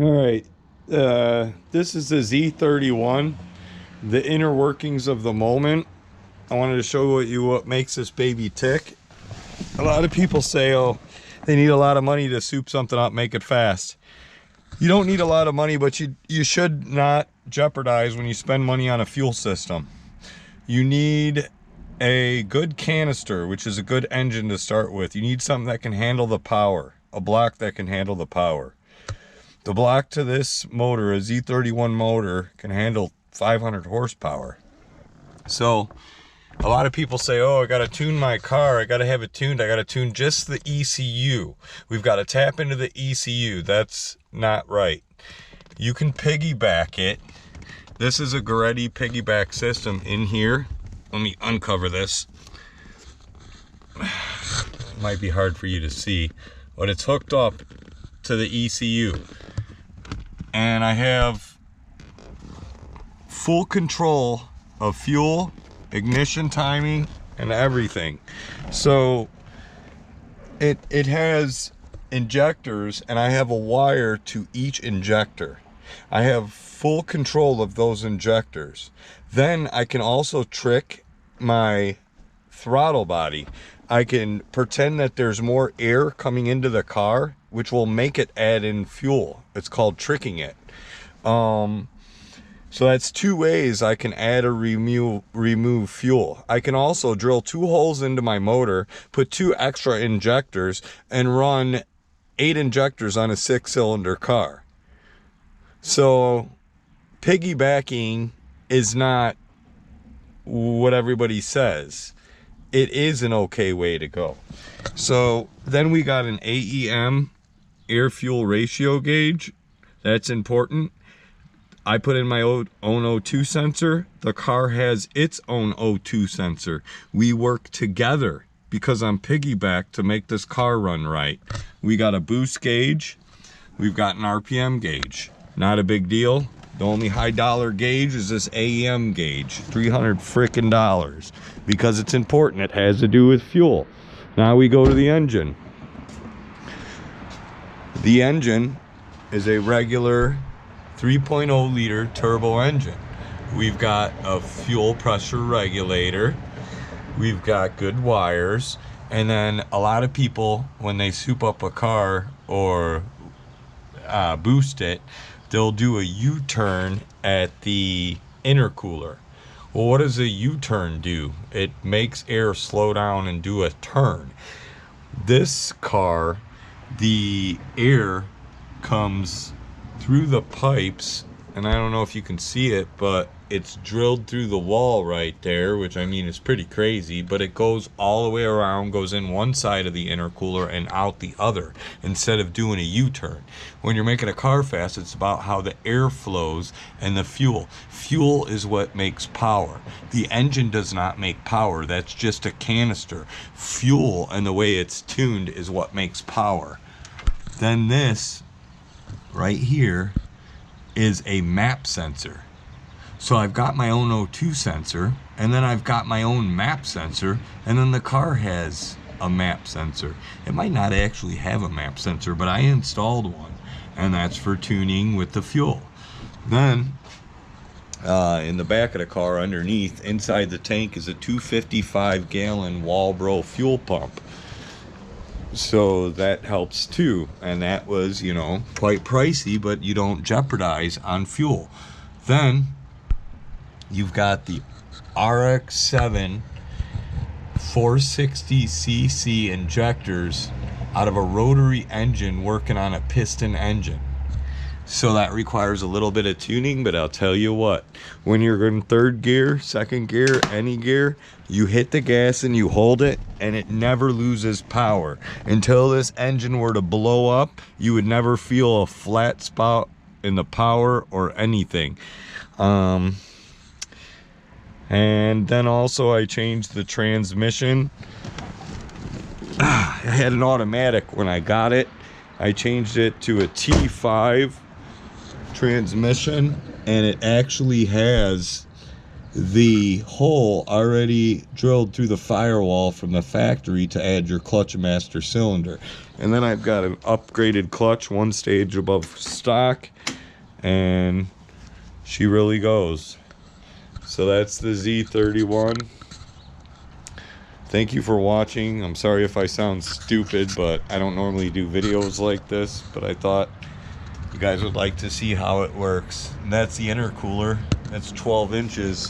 All right, this is the Z31, the inner workings of the moment. I wanted to show you what makes this baby tick. A lot of people say, oh, they need a lot of money to soup something up, make it fast. You don't need a lot of money, but you should not jeopardize when you spend money on a fuel system. You need a good canister, which is a good engine to start with. You need something that can handle the power, a block that can handle the power. The block to this motor, a Z31 motor, can handle 500 horsepower. So a lot of people say, oh, I got to tune my car. I got to have it tuned. I got to tune just the ECU. We've got to tap into the ECU. That's not right. You can piggyback it. This is a Goretti piggyback system in here. Let me uncover this. It might be hard for you to see, but it's hooked up to the ECU. And I have full control of fuel, ignition timing, and everything. So it has injectors, and I have a wire to each injector. I have full control of those injectors. Then I can also trick my throttle body. I can pretend that there's more air coming into the car, which will make it add in fuel. It's called tricking it. So that's two ways I can add or remove fuel. I can also drill 2 holes into my motor, put 2 extra injectors, and run 8 injectors on a 6-cylinder car. So piggybacking is not what everybody says. It is an okay way to go. So then we got an AEM, air fuel ratio gauge. That's important. I put in my own O2 sensor. The car has its own O2 sensor. We work together because I'm piggybacked to make this car run right. We got a boost gauge. We've got an RPM gauge. Not a big deal. The only high dollar gauge is this AEM gauge, $300 frickin' because it's important. It has to do with fuel. Now we go to the engine. The engine is a regular 3.0 liter turbo engine. We've got a fuel pressure regulator. We've got good wires. And then a lot of people, when they soup up a car or boost it, they'll do a U-turn at the intercooler. Well, what does a U-turn do? It makes air slow down and do a turn. This car, the air comes through the pipes, and I don't know if you can see it, but it's drilled through the wall right there, which I mean is pretty crazy, but it goes all the way around, goes in one side of the intercooler and out the other, instead of doing a U-turn. When you're making a car fast, it's about how the air flows and the fuel. Fuel is what makes power. The engine does not make power. That's just a canister. Fuel and the way it's tuned is what makes power. Then this right here is a map sensor. So I've got my own O2 sensor, and then I've got my own map sensor, and then the car has a map sensor. It might not actually have a map sensor, but I installed one, and that's for tuning with the fuel. Then in the back of the car underneath, inside the tank, is a 255 gallon Walbro fuel pump. So that helps too, and that was, you know, quite pricey, but you don't jeopardize on fuel. Then you've got the RX-7 460cc injectors out of a rotary engine working on a piston engine. So that requires a little bit of tuning, but I'll tell you what, when you're in 3rd gear, 2nd gear, any gear, you hit the gas and you hold it, and it never loses power. Until this engine were to blow up, you would never feel a flat spot in the power or anything. And then also I changed the transmission. I had an automatic when I got it. I changed it to a T5 transmission, and it actually has the hole already drilled through the firewall from the factory to add your clutch master cylinder. And then I've got an upgraded clutch, one stage above stock, and she really goes. So that's the Z31. Thank you for watching. I'm sorry if I sound stupid, but I don't normally do videos like this, but I thought you guys would like to see how it works. And that's the intercooler. That's 12 inches.